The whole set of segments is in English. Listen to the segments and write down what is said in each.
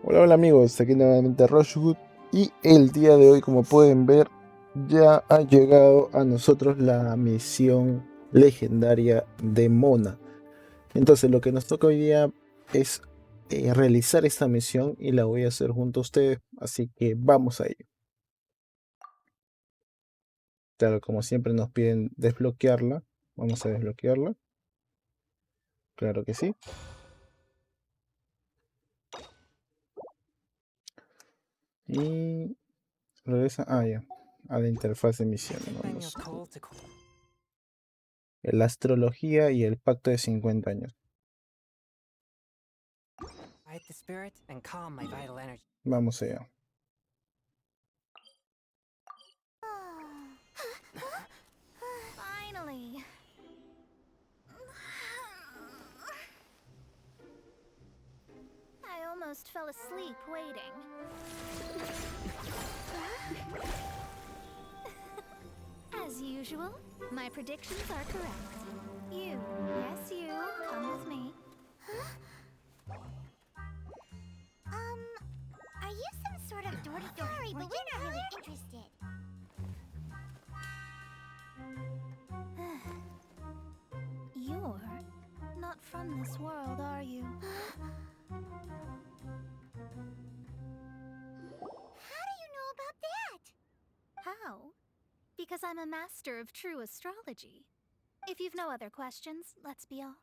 Hola, hola amigos, aquí nuevamente Rushwood y el día de hoy, como pueden ver, ya ha llegado a nosotros la misión legendaria de Mona. Entonces lo que nos toca hoy día es realizar esta misión y la voy a hacer junto a ustedes, así que vamos a ello. Claro, como siempre nos piden desbloquearla, vamos a desbloquearla, claro que sí. Y regresa, ya, a la interfaz de misión. Vamos. La astrología y el pacto de 50 años. Vamos allá. Finally. I almost fell asleep waiting. As usual, my predictions are correct. You, yes you, come with me. Are you some sort of door-to-door? Sorry, but we're not really interested. You're not from this world, are you? How do you know about that? How? Because I'm a master of true astrology. If you've no other questions, let's be off.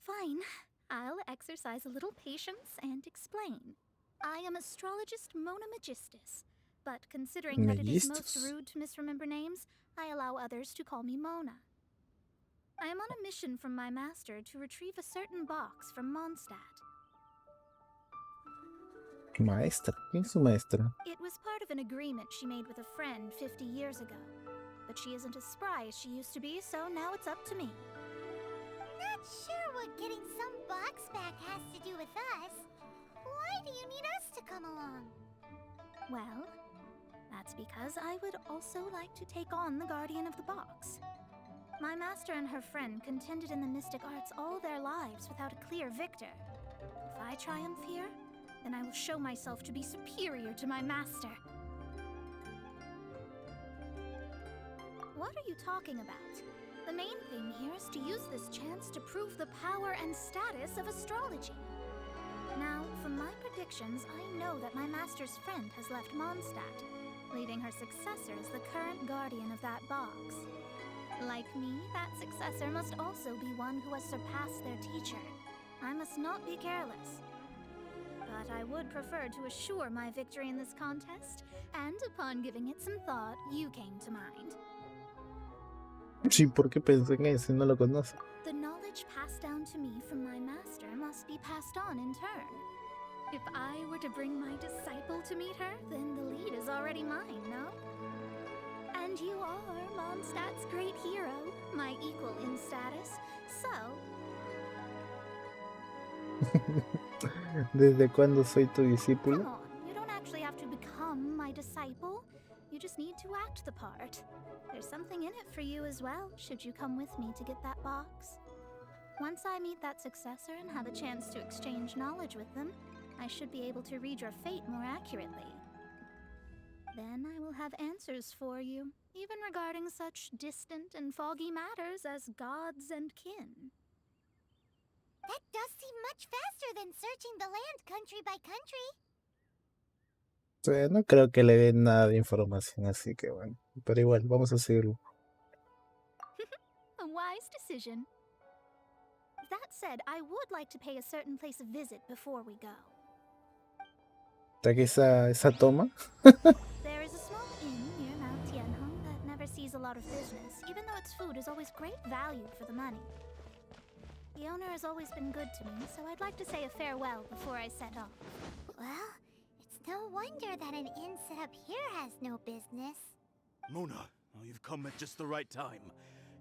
Fine. I'll exercise a little patience and explain. I am astrologist Mona Magistus, but considering that it is most Megistus. rude to misremember names, I allow others to call me Mona. I am on a mission from my master to retrieve a certain box from Mondstadt. Maestra. ¿Quién es su maestra? It was part of an agreement she made with a friend 50 years ago. But she isn't as spry as she used to be, so now it's up to me. Not sure what getting some box back has to do with us. Why do you need us to come along? Well, that's because I would also like to take on the guardian of the box. My master and her friend contended in the mystic arts all their lives without a clear victor. If I triumph here, then I will show myself to be superior to my master. What are you talking about? The main thing here is to use this chance to prove the power and status of astrology. Now, from my predictions, I know that my master's friend has left Mondstadt, leaving her successor as the current guardian of that box. Like me, that successor must also be one who has surpassed their teacher. I must not be careless. But I would prefer to assure my victory in this contest, and upon giving it some thought, you came to mind. Sí, ¿por qué pensé en eso? No lo conoce. The knowledge passed down to me from my master must be passed on in turn. If I were to bring my disciple to meet her, then the lead is already mine, no? And you are Mondstadt's great hero, my equal in status, so... ¿Desde cuándo soy tu Come discípulo? on, you don't actually have to become my disciple. You just need to act the part. There's something in it for you as well, should you come with me to get that box. Once I meet that successor and have a chance to exchange knowledge with them, I should be able to read your fate more accurately. Then I will have answers for you, even regarding such distant and foggy matters as gods and kin. That does seem much faster than searching the land country by country. O sea, no creo que le den nada de información, así que bueno. Pero igual, vamos a seguirlo. A wise decision. That said, I would like to pay a certain place a visit before we go. ¿Está que esa toma? There is a small inn near Mount Tianheng that never sees a lot of business, even though its food is always great value for the money. The owner has always been good to me, so I'd like to say a farewell before I set off. Well, it's no wonder that an inn set up here has no business. Mona, you've come at just the right time.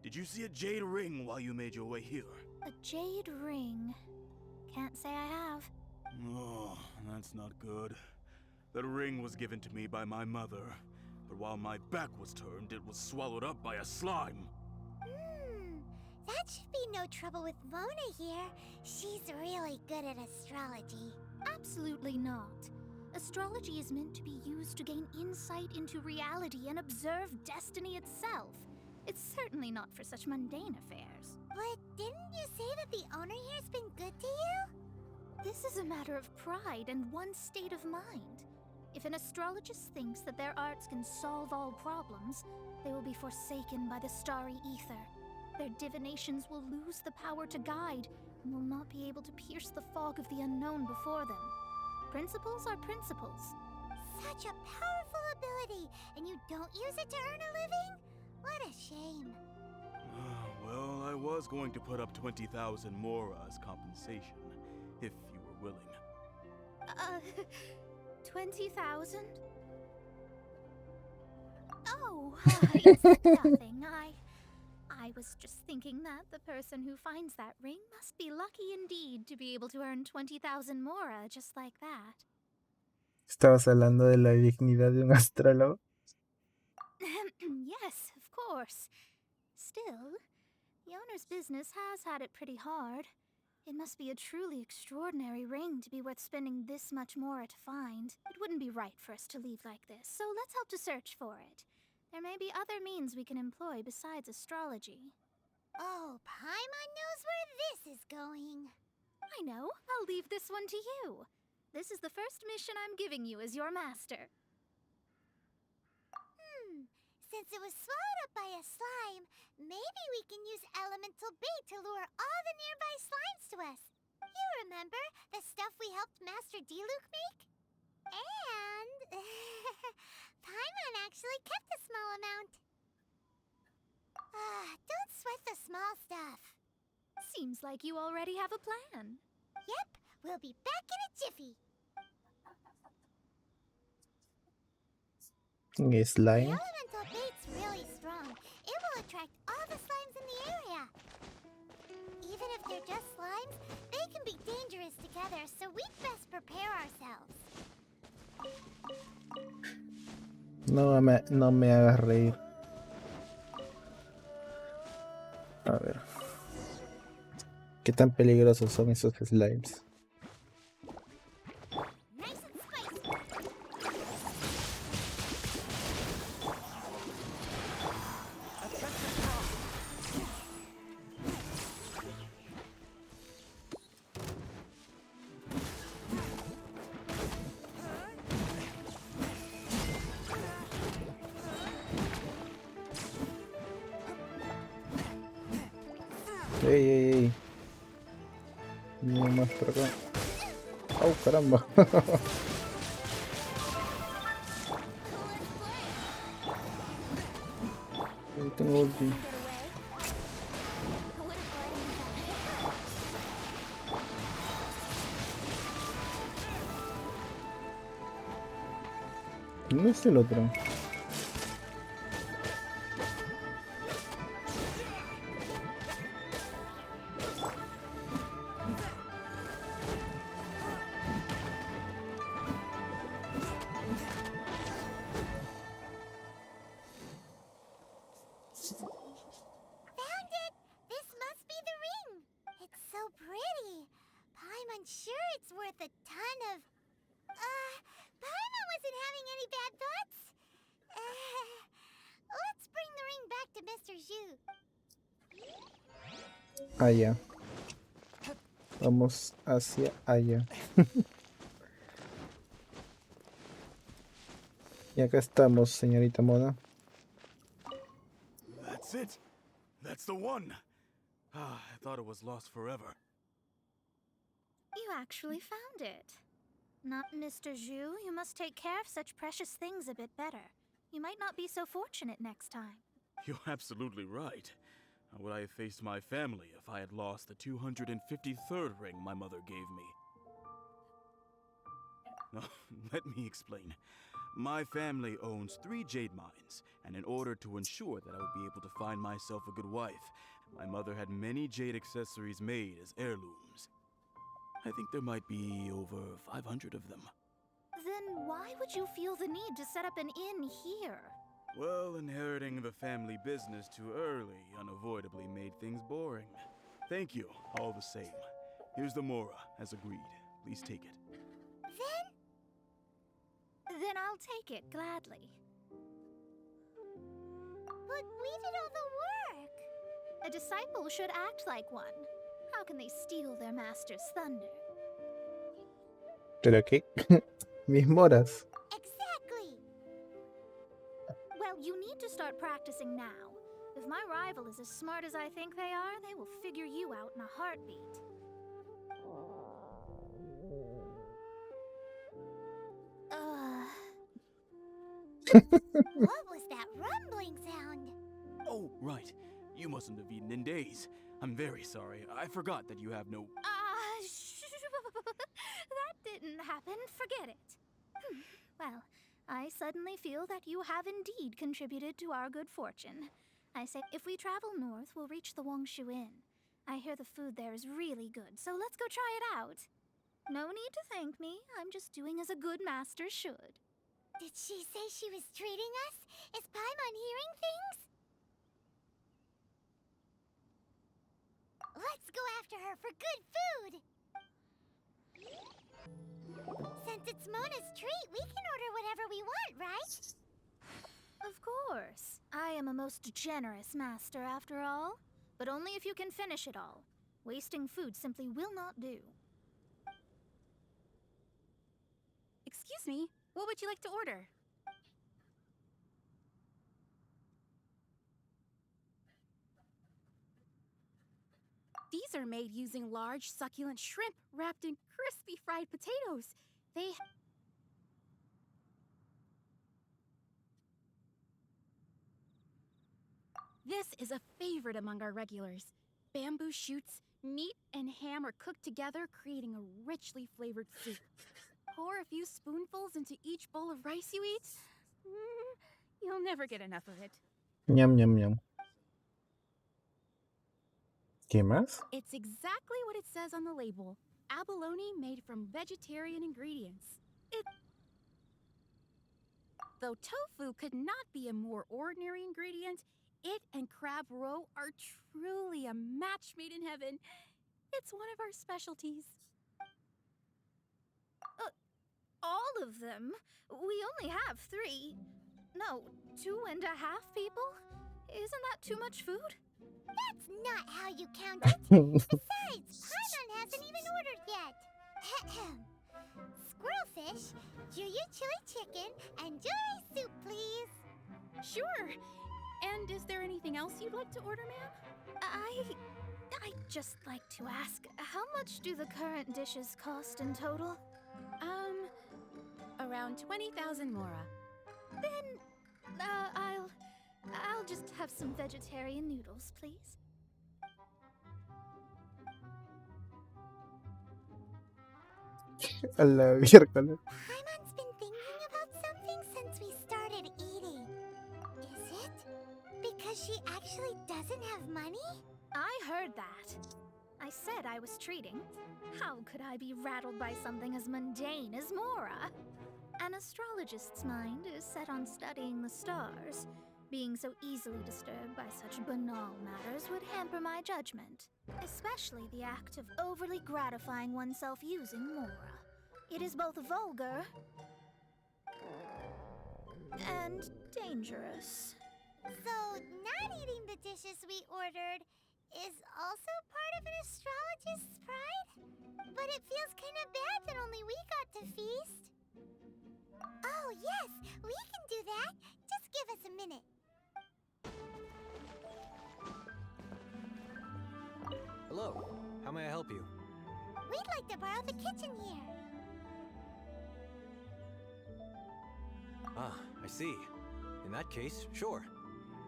Did you see a jade ring while you made your way here? A jade ring. Can't say I have. Oh, that's not good. That ring was given to me by my mother, but while my back was turned, it was swallowed up by a slime. That should be no trouble with Mona here. She's really good at astrology. Absolutely not. Astrology is meant to be used to gain insight into reality and observe destiny itself. It's certainly not for such mundane affairs. But didn't you say that the owner here's been good to you? This is a matter of pride and one's state of mind. If an astrologist thinks that their arts can solve all problems, they will be forsaken by the starry ether. Their divinations will lose the power to guide and will not be able to pierce the fog of the unknown before them. Principles are principles. Such a powerful ability, and you don't use it to earn a living? What a shame. Well, I was going to put up 20,000 mora as compensation, if you were willing. 20,000? Oh, it's nothing. I was just thinking that the person who finds that ring must be lucky indeed to be able to earn 20,000 mora just like that. ¿Estabas hablando de la dignidad de un astrólogo? Yes, of course. Still, the owner's business has had it pretty hard. It must be a truly extraordinary ring to be worth spending this much mora to find. It wouldn't be right for us to leave like this, so let's help to search for it. There may be other means we can employ besides astrology. Oh, Paimon knows where this is going. I know. I'll leave this one to you. This is the first mission I'm giving you as your master. Since it was swallowed up by a slime, maybe we can use elemental bait to lure all the nearby slimes to us. You remember the stuff we helped Master Diluc make? And Paimon actually kept a small amount. Don't sweat the small stuff. Seems like you already have a plan. Yep, we'll be back in a jiffy. The Slime. elemental bait's really strong. It will attract all the slimes in the area. Even if they're just slimes, they can be dangerous together, so we'd best prepare ourselves. No me hagas reír. A ver. ¿Qué tan peligrosos son esos slimes? Nice and spicy. ¡Ey! No más por acá. ¡Oh, caramba! No tengo ulti. ¿Dónde está el otro? Found it! This must be the ring! It's so pretty. Paimon's sure it's worth a ton of... Paimon wasn't having any bad thoughts. Let's bring the ring back to Mr. Zhu. Allá. Vamos hacia allá. Y acá estamos, señorita Mona. That's it! That's the one! I thought it was lost forever. You actually found it. Not Mr. Zhu, you must take care of such precious things a bit better. You might not be so fortunate next time. You're absolutely right. How would I have faced my family if I had lost the 253rd ring my mother gave me? Let me explain. My family owns 3 jade mines, and in order to ensure that I would be able to find myself a good wife, my mother had many jade accessories made as heirlooms. I think there might be over 500 of them. Then why would you feel the need to set up an inn here? Well, inheriting the family business too early unavoidably made things boring. Thank you, all the same. Here's the Mora, as agreed. Please take it. Then I'll take it gladly. But we did all the work. A disciple should act like one. How can they steal their master's thunder? ¿Pero qué? Mis moras. Exactly. Well, you need to start practicing now. If my rival is as smart as I think they are, they will figure you out in a heartbeat. What was that rumbling sound? Oh, right. You mustn't have eaten in days. I'm very sorry. I forgot that you have no... That didn't happen. Forget it. Well, I suddenly feel that you have indeed contributed to our good fortune. I say, if we travel north, we'll reach the Wongshu Inn. I hear the food there is really good, so let's go try it out. No need to thank me. I'm just doing as a good master should. Did she say she was treating us? Is Paimon hearing things? Let's go after her for good food! Since it's Mona's treat, we can order whatever we want, right? Of course. I am a most generous master, after all. But only if you can finish it all. Wasting food simply will not do. Excuse me, what would you like to order? These are made using large, succulent shrimp wrapped in crispy fried potatoes. This is a favorite among our regulars. Bamboo shoots, meat, and ham are cooked together, creating a richly flavored soup. Pour a few spoonfuls into each bowl of rice you eat. You'll never get enough of it. Ñam, ñam, ñam. ¿Qué más? It's exactly what it says on the label. Abalone made from vegetarian ingredients. Though tofu could not be a more ordinary ingredient, it and crab roe are truly a match made in heaven. It's one of our specialties. All of them? We only have 3. No, 2.5 people? Isn't that too much food? That's not how you count it. Besides, Paimon hasn't even ordered yet. Squirrelfish, Juyu chili chicken, and juri soup, please. Sure. And is there anything else you'd like to order, ma'am? I'd just like to ask, how much do the current dishes cost in total? Around 20,000 mora. Then, I'll just have some vegetarian noodles, please. A la miércoles. Paimon's been thinking about something since we started eating. Is it because she actually doesn't have money? I heard that. I said I was treating. How could I be rattled by something as mundane as Mora? An astrologist's mind is set on studying the stars. Being so easily disturbed by such banal matters would hamper my judgment, especially the act of overly gratifying oneself using Mora. It is both vulgar and dangerous. So, not eating the dishes we ordered is also part of an astrologist's pride? But it feels kind of bad that only we got to feast. Oh, yes, we can do that. Just give us a minute. Hello, how may I help you? We'd like to borrow the kitchen here. Ah, I see. In that case, sure.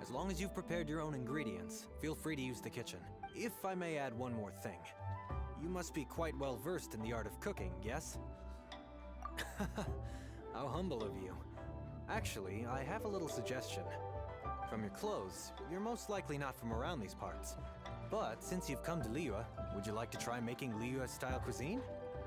As long as you've prepared your own ingredients, feel free to use the kitchen. If I may add one more thing. You must be quite well versed in the art of cooking, yes? How humble of you. Actually, I have a little suggestion. From your clothes, you're most likely not from around these parts. But since you've come to Liyue, would you like to try making Liyue-style cuisine?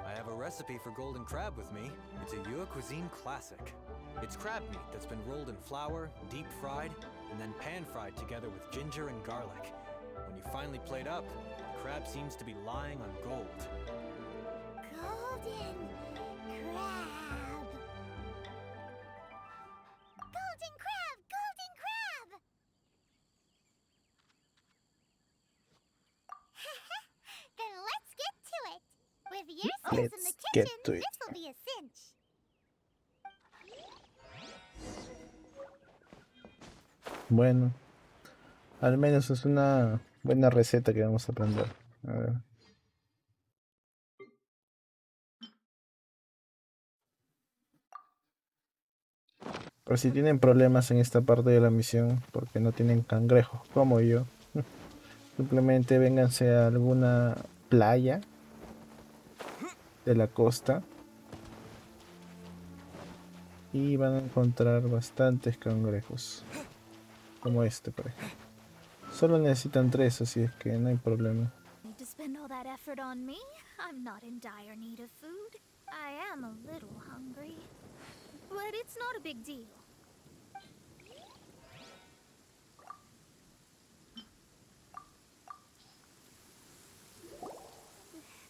I have a recipe for golden crab with me. It's a Yue cuisine classic. It's crab meat that's been rolled in flour, deep fried, and then pan fried together with ginger and garlic. When you finally plate up, the crab seems to be lying on gold. Golden crab. Golden crab! Golden crab! Then let's get to it. With your skills in the Let's get kitchen, to it. this'll be a cinch. Bueno, al menos es una buena receta que vamos a aprender. A ver. Por si tienen problemas en esta parte de la misión, porque no tienen cangrejos como yo, simplemente vénganse a alguna playa de la costa y van a encontrar bastantes cangrejos, como este por ejemplo. Solo necesitan 3, así es que no hay problema. Need to spend all that effort on me? I'm not in dire need of food. I am a little hungry, but it's not a big deal.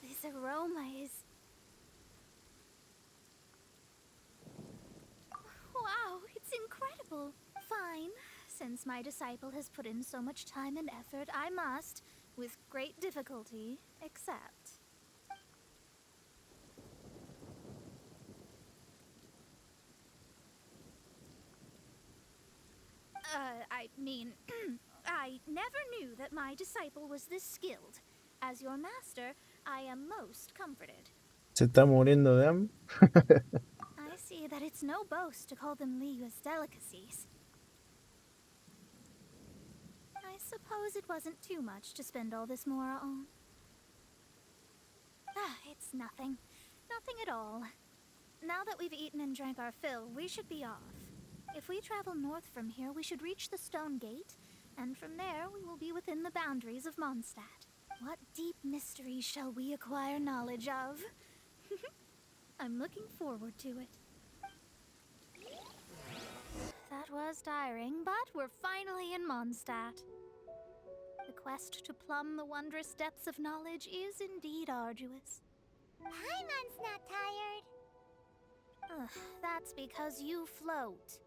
This aroma is... Wow, it's incredible. Fine. Since my disciple has put in so much time and effort, I must, with great difficulty, accept. I mean, I never knew that my disciple was this skilled. As your master, I am most comforted. ¿Se está muriendo de hambre? I see that it's no boast to call them Liyue's delicacies. I suppose it wasn't too much to spend all this mora on. Ah, it's nothing. Nothing at all. Now that we've eaten and drank our fill, we should be off. If we travel north from here, we should reach the Stone Gate, and from there we will be within the boundaries of Mondstadt. What deep mystery shall we acquire knowledge of? I'm looking forward to it. That was tiring, but we're finally in Mondstadt. The quest to plumb the wondrous depths of knowledge is indeed arduous. Paimon's not tired. Ugh, that's because you float.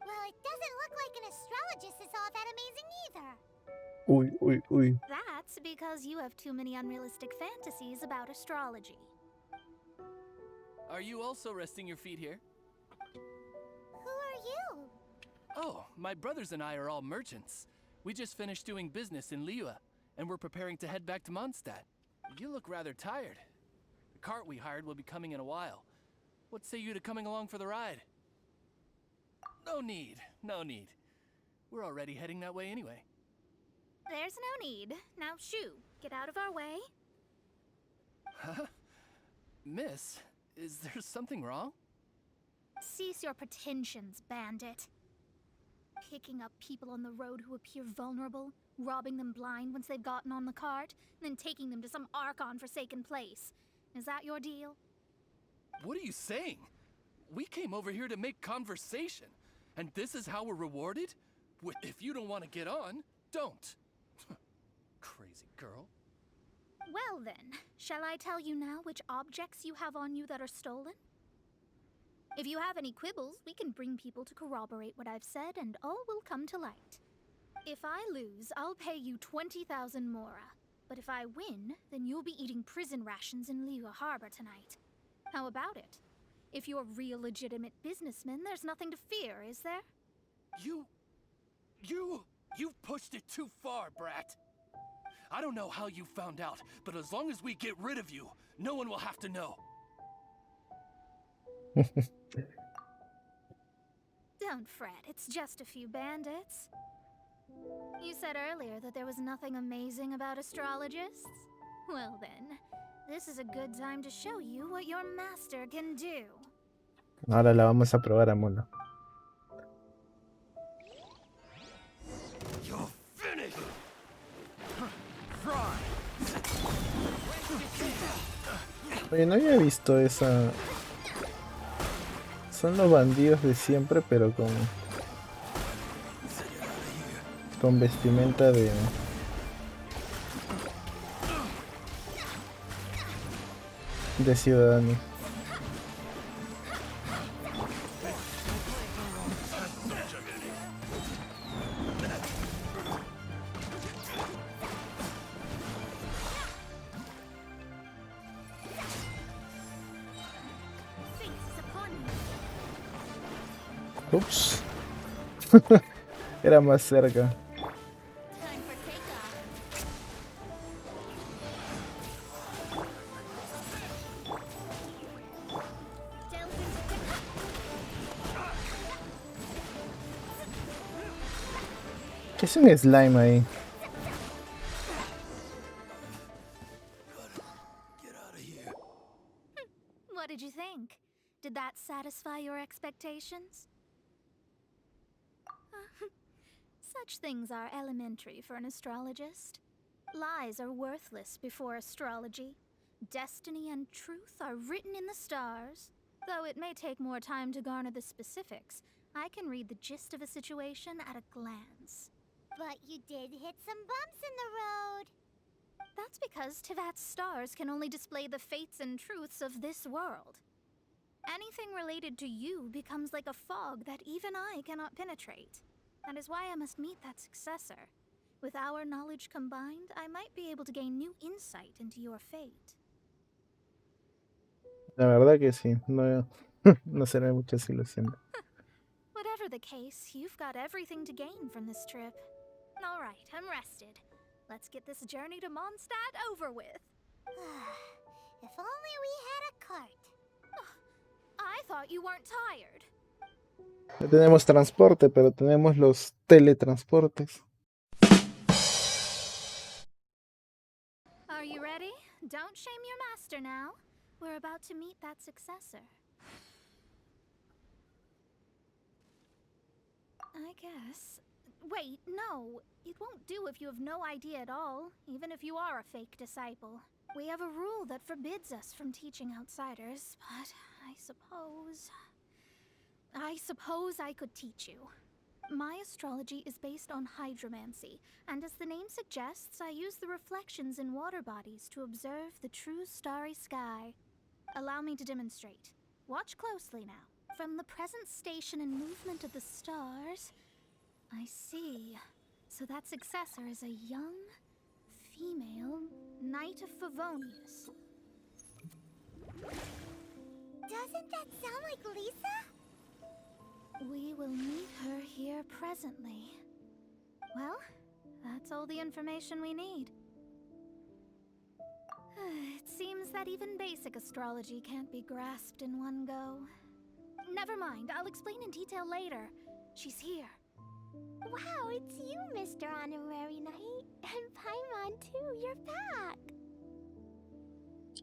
Well, it doesn't look like an astrologist is all that amazing either. Uy, uy, uy. That's because you have too many unrealistic fantasies about astrology. Are you also resting your feet here? Who are you? Oh, my brothers and I are all merchants. We just finished doing business in Liyue, and we're preparing to head back to Mondstadt. You look rather tired. The cart we hired will be coming in a while. What say you to coming along for the ride? No need, no need. We're already heading that way anyway. There's no need. Now shoo, get out of our way. Huh? Miss, is there something wrong? Cease your pretensions, bandit. Picking up people on the road who appear vulnerable, robbing them blind once they've gotten on the cart, and then taking them to some Archon-forsaken place. Is that your deal? What are you saying? We came over here to make conversation, and this is how we're rewarded? If you don't want to get on, don't. Crazy girl. Well then, shall I tell you now which objects you have on you that are stolen? If you have any quibbles, we can bring people to corroborate what I've said, and all will come to light. If I lose, I'll pay you 20,000 mora. But if I win, then you'll be eating prison rations in Liyue Harbor tonight. How about it? If you're real legitimate businessmen, there's nothing to fear, is there? You've pushed it too far, brat. I don't know how you found out, but as long as we get rid of you, no one will have to know. Don't fret, it's just a few bandits. You said earlier that there was nothing amazing about astrologists? Well then, this is a good time to show you what your master can do. Ahora la vamos a probar a Mona. You're finished! Fry! Oye, no había visto esa... Son los bandidos de siempre, pero con vestimenta de ciudadanos. Ups. Era más cerca. ¿Qué es un slime ahí? What did you think? Did that satisfy your expectations? Such things are elementary for an astrologist. Lies are worthless before astrology. Destiny and truth are written in the stars. Though it may take more time to garner the specifics, I can read the gist of a situation at a glance. But you did hit some bumps in the road. That's because Tivat's stars can only display the fates and truths of this world. Anything related to you becomes like a fog that even I cannot penetrate. That is why I must meet that successor. With our knowledge combined, I might be able to gain new insight into your fate. La verdad que sí. No, no será muchas ilusiones. Whatever the case, you've got everything to gain from this trip. All right, I'm rested. Let's get this journey to Mondstadt over with. If only we had a cart. I thought you weren't tired. No tenemos transporte, pero tenemos los teletransportes. Are you ready? Don't shame your master now. We're about to meet that successor. I guess. Wait, no. It won't do if you have no idea at all, even if you are a fake disciple. We have a rule that forbids us from teaching outsiders, but I suppose I could teach you. My astrology is based on hydromancy, and as the name suggests, I use the reflections in water bodies to observe the true starry sky. Allow me to demonstrate. Watch closely now. From the present station and movement of the stars, I see. So that successor is a young, female Knight of Favonius. Doesn't that sound like Lisa? We will meet her here presently. Well, that's all the information we need. It seems that even basic astrology can't be grasped in one go. Never mind, I'll explain in detail later. She's here. Wow, it's you, Mr. Honorary Knight. And Paimon, too, you're back.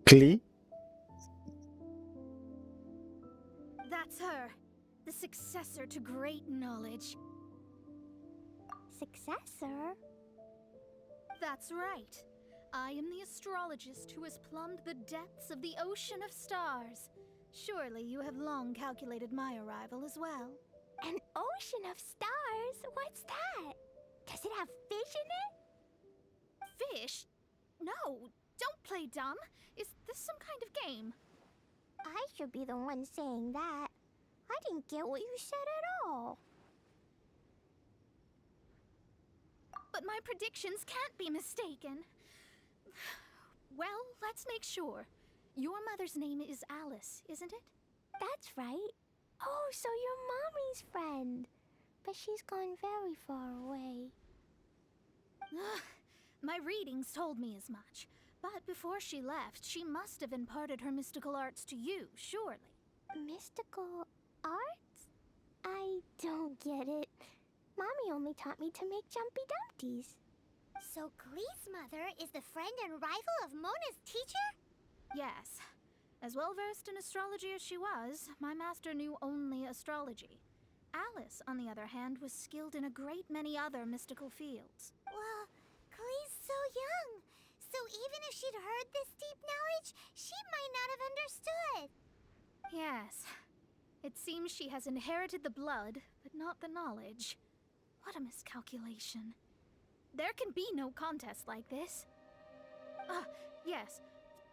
Klee? That's her. The successor to great knowledge. Successor? That's right. I am the astrologist who has plumbed the depths of the ocean of stars. Surely you have long calculated my arrival as well. An ocean of stars? What's that? Does it have fish in it? Fish? No, don't play dumb. Is this some kind of game? I should be the one saying that. I didn't get what you said at all. But my predictions can't be mistaken. Well, let's make sure. Your mother's name is Alice, isn't it? That's right. Oh, so you're Mommy's friend. But she's gone very far away. My readings told me as much. But before she left, she must have imparted her mystical arts to you, surely. Mystical arts? I don't get it. Mommy only taught me to make Jumpy Dumpties. So Klee's mother is the friend and rival of Mona's teacher? Yes. As well-versed in astrology as she was, my master knew only astrology. Alice, on the other hand, was skilled in a great many other mystical fields. Well, Klee's so young. So even if she'd heard this deep knowledge, she might not have Yes. It seems she has inherited the blood, but not the knowledge. What a miscalculation. There can be no contest like this. Ah, yes.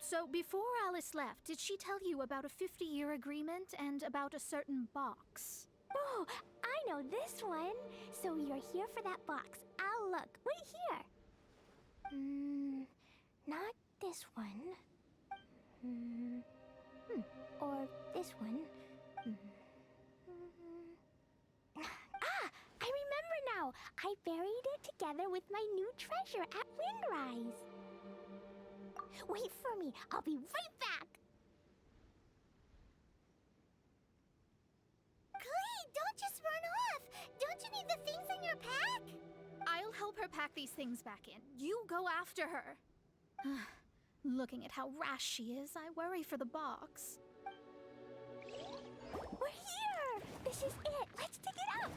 So before Alice left, did she tell you about a 50-year agreement and about a certain box? Oh, I know this one. So you're here for that box. I'll look. Wait here. Not this one. Or this one. Ah, I remember now. I buried it together with my new treasure at Windrise. Wait for me. I'll be right back. Clay, don't just run off. Don't you need the things in your pack? I'll help her pack these things back in. You go after her. Looking at how rash she is, I worry for the box. We're here! This is it! Let's dig it up!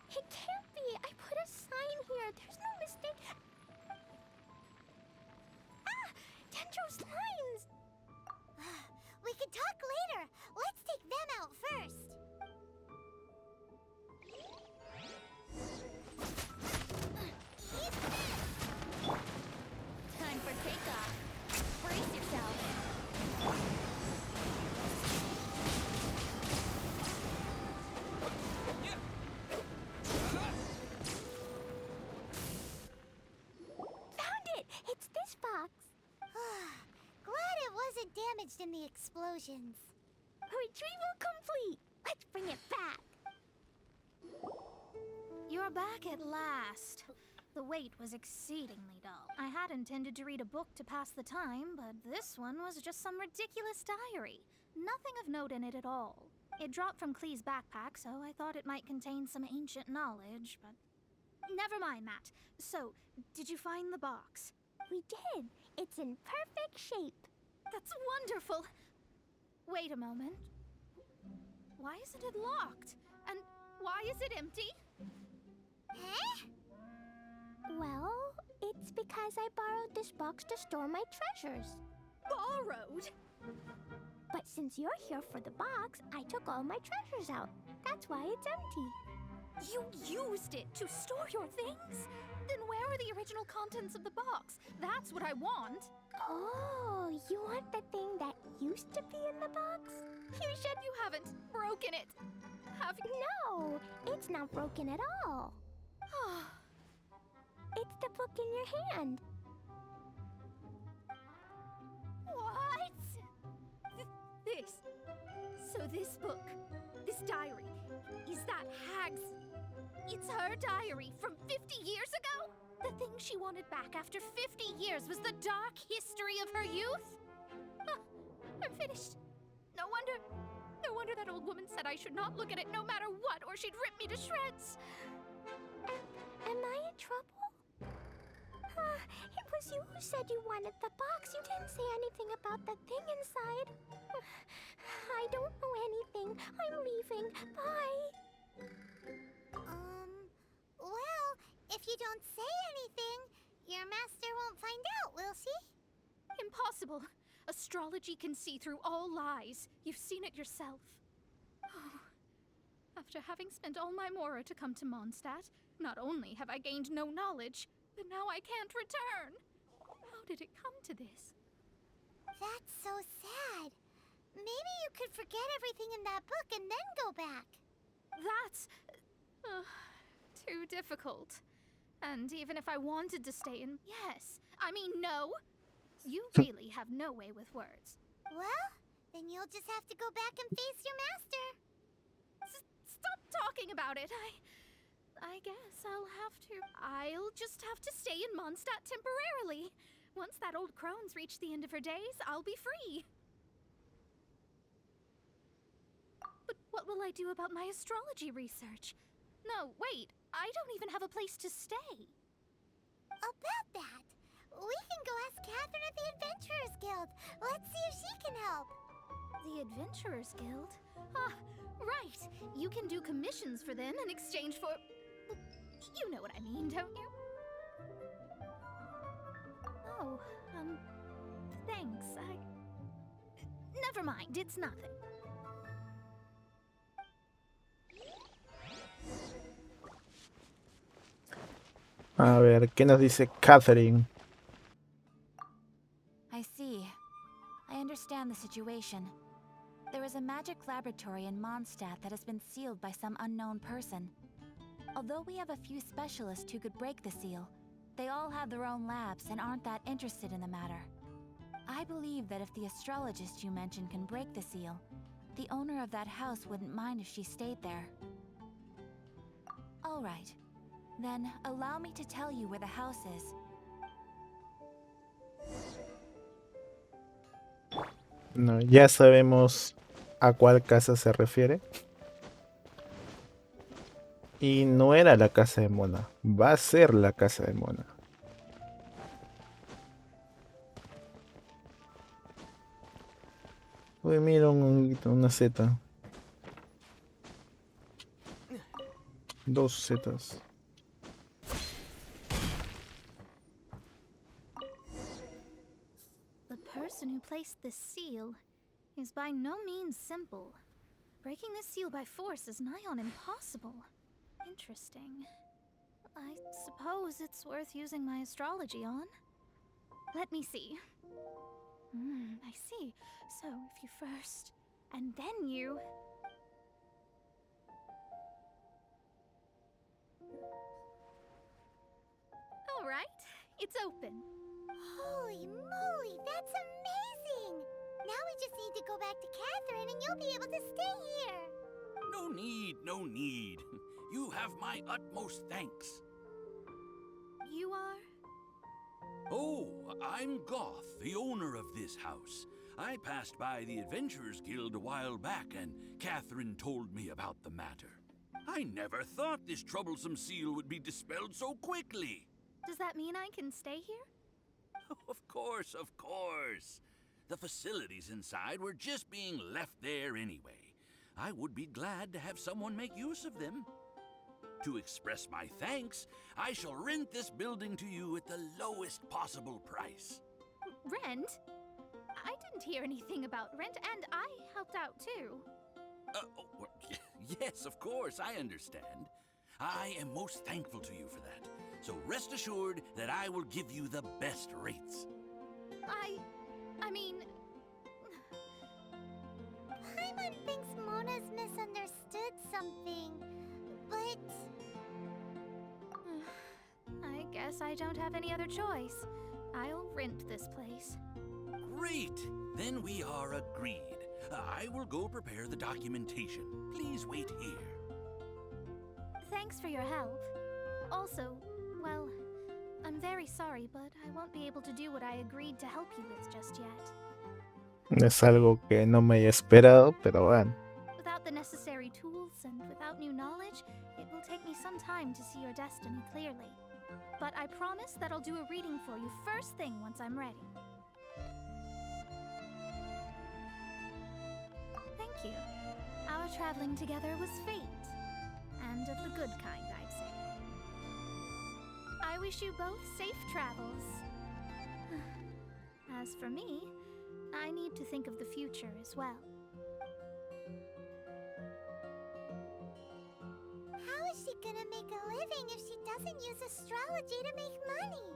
It can't be! I put a sign here! There's no mistake! Ah! Dendro slimes! We can talk later! Let's take them out first! Time for takeoff. Brace yourself. Found it! It's this box! Glad it wasn't damaged in the explosions. Retrieval complete! Let's bring it back! You're back at last. The wait was exceedingly dull. I had intended to read a book to pass the time, but this one was just some ridiculous diary. Nothing of note in it at all. It dropped from Clee's backpack, so I thought it might contain some ancient knowledge, but... Never mind that. So, did you find the box? We did! It's in perfect shape! That's wonderful! Wait a moment. Why isn't it locked? And why is it empty? Huh? Well, it's because I borrowed this box to store my treasures. Borrowed? But since you're here for the box, I took all my treasures out. That's why it's empty. You used it to store your things? Then where are the original contents of the box? That's what I want. Oh, you want the thing that used to be in the box? You said you haven't broken it. Have you? No, it's not broken at all. It's the book in your hand. What? This. So this book, this diary, is that Hag's... It's her diary from 50 years ago? The thing she wanted back after 50 years was the dark history of her youth? I'm finished. No wonder that old woman said I should not look at it no matter what, or she'd rip me to shreds. Am I in trouble? It was you who said you wanted the box. You didn't say anything about the thing inside. I don't know anything. I'm leaving. Bye. Well, if you don't say anything, your master won't find out, will she? Impossible. Astrology can see through all lies. You've seen it yourself. After having spent all my mora to come to Mondstadt, not only have I gained no knowledge, but now I can't return. How did it come to this? That's so sad. Maybe you could forget everything in that book and then go back. That's... too difficult. And even if I wanted to stay in... Yes, I mean no. You really have no way with words. Well, then you'll just have to go back and face your master. Stop talking about it. I guess I'll just have to stay in Mondstadt temporarily. Once that old crone's reached the end of her days, I'll be free. But what will I do about my astrology research? No, wait, I don't even have a place to stay. About that, we can go ask Catherine at the Adventurers Guild. Let's see if she can help. The Adventurers Guild? Ah, right. You can do commissions for them in exchange for... You know what I mean, don't you? Oh, Never mind, it's nothing. A ver, ¿qué nos dice Catherine? I see. I understand the situation. There is a magic laboratory in Mondstadt that has been sealed by some unknown person. Although we have a few specialists who could break the seal, they all have their own labs and aren't that interested in the matter. I believe that if the astrologist you mentioned can break the seal, the owner of that house wouldn't mind if she stayed there. All right. Then allow me to tell you where the house is. No, ya sabemos a cuál casa se refiere. Y no era la casa de Mona, va a ser la casa de Mona. Uy, mira un honguito, una seta. 2 setas. The person who placed this seal is by no means simple. Breaking this seal by force is nigh on impossible. Interesting. I suppose it's worth using my astrology on. Let me see. I see. So if you first, and then you... All right, it's open. Holy moly, that's amazing! Now we just need to go back to Catherine and you'll be able to stay here. No need, no need. You have my utmost thanks. You are? Oh, I'm Goth, the owner of this house. I passed by the Adventurers Guild a while back and Catherine told me about the matter. I never thought this troublesome seal would be dispelled so quickly. Does that mean I can stay here? Of course, of course. The facilities inside were just being left there anyway. I would be glad to have someone make use of them. To express my thanks, I shall rent this building to you at the lowest possible price. Rent? I didn't hear anything about rent, and I helped out too. Yes, of course, I understand. I am most thankful to you for that. So rest assured that I will give you the best rates. I mean... Paimon thinks Mona's misunderstood something, but... I guess I don't have any other choice. I'll rent this place. Great! Then we are agreed. I will go prepare the documentation. Please wait here. Thanks for your help. Also, well, I'm very sorry, but I won't be able to do what I agreed to help you with just yet. Es algo que no me había esperado, pero bueno. Without the necessary tools and without new knowledge, it will take me some time to see your destiny clearly. But I promise that I'll do a reading for you first thing once I'm ready. Thank you. Our traveling together was fate. And of the good kind, I'd say. I wish you both safe travels. As for me, I need to think of the future as well. How is she gonna make a living if she doesn't use astrology to make money?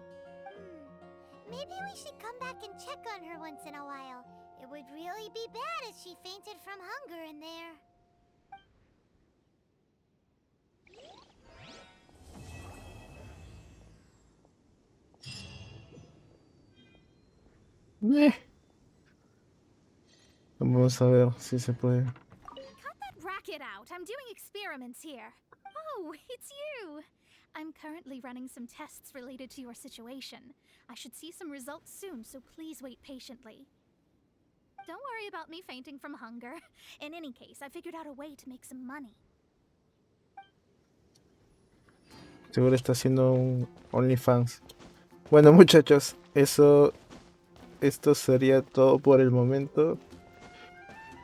Maybe we should come back and check on her once in a while. It would really be bad if she fainted from hunger in there. Vamos a ver si se puede. Cut that racket out! I'm doing experiments here. Oh, it's you! I'm currently running some tests related to your situation. I should see some results soon, so please wait patiently. Don't worry about me fainting from hunger. In any case, I figured out a way to make some money. Seguro está haciendo un OnlyFans. Bueno, muchachos, esto sería todo por el momento.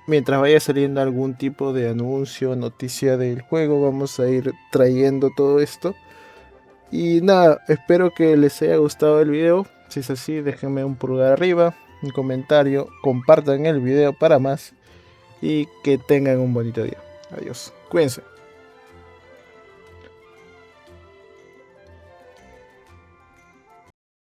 Mientras vaya saliendo algún tipo de anuncio, noticia del juego, vamos a ir trayendo todo esto. Y nada, espero que les haya gustado el video. Si es así, déjenme un pulgar arriba. un comentario, compartan el video para más y que tengan un bonito día. Adiós, cuídense.